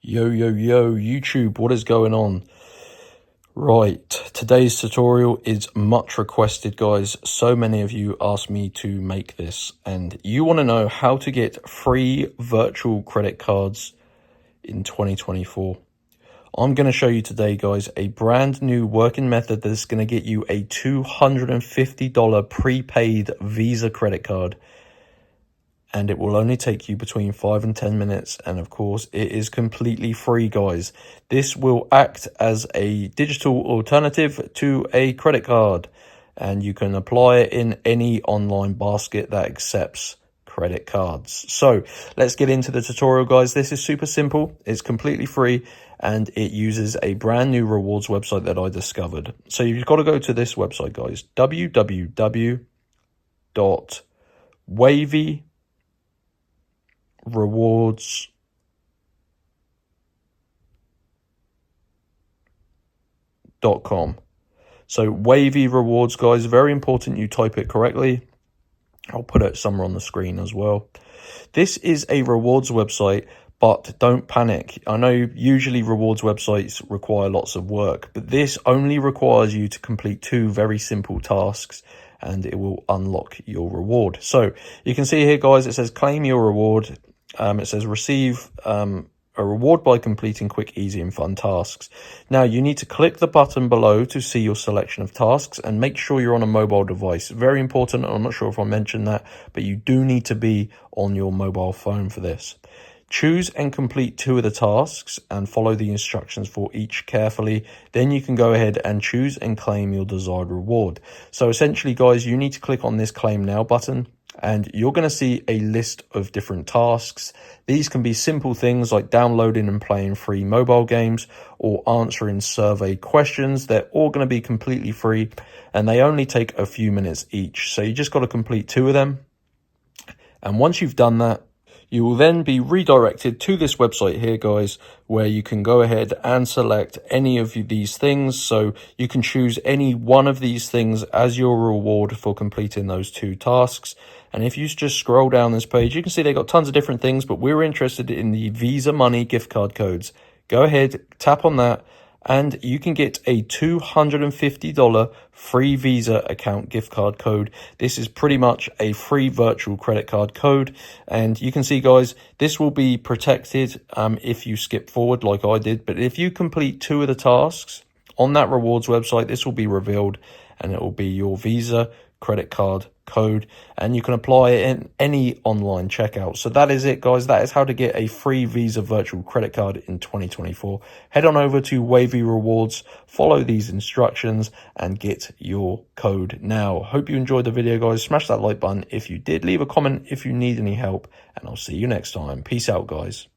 Yo, YouTube, what is going on? Right, today's tutorial is much requested, guys. So many of you asked me to make this, and you want to know how to get free virtual credit cards in 2024. I'm going to show you today, guys, a brand new working method that is going to get you a $250 prepaid Visa credit card. And it will only take you between 5 and 10 minutes. And of course, it is completely free, guys. This will act as a digital alternative to a credit card. And you can apply it in any online basket that accepts credit cards. So let's get into the tutorial, guys. This is super simple. It's completely free. And it uses a brand new rewards website that I discovered. So you've got to go to this website, guys. www.wavyrewards.com. So Wavy Rewards, guys, very important you type it correctly. I'll put it somewhere on the screen as well. This is a rewards website, but don't panic. I know usually rewards websites require lots of work, but this only requires you to complete 2 very simple tasks and it will unlock your reward. So you can see here, guys, it says claim your reward. It says receive a reward by completing quick, easy and fun tasks. Now you need to click the button below to see your selection of tasks and make sure you're on a mobile device. Very important. I'm not sure if I mentioned that, but you do need to be on your mobile phone for this. Choose and complete 2 of the tasks and follow the instructions for each carefully. Then you can go ahead and choose and claim your desired reward. So essentially, guys, you need to click on this claim now button and you're going to see a list of different tasks. These can be simple things like downloading and playing free mobile games or answering survey questions. They're all going to be completely free and they only take a few minutes each. So you just got to complete 2 of them. And once you've done that, you will then be redirected to this website here, guys, where you can go ahead and select any of these things. So you can choose any one of these things as your reward for completing those 2 tasks. And if you just scroll down this page, you can see they've got tons of different things, but we're interested in the Visa Money gift card codes. Go ahead, tap on that, and you can get a $250 free Visa account gift card code. This is pretty much a free virtual credit card code. And you can see, guys, this will be protected if you skip forward like I did. But if you complete 2 of the tasks on that rewards website, this will be revealed and it will be your Visa credit card code and you can apply it in any online checkout. So that is it, guys. That is how to get a free Visa virtual credit card in 2024. Head on over to Wavy Rewards, follow these instructions and get your code now. Hope you enjoyed the video, guys. Smash that like button if you did. Leave a comment if you need any help and I'll see you next time. Peace out, guys.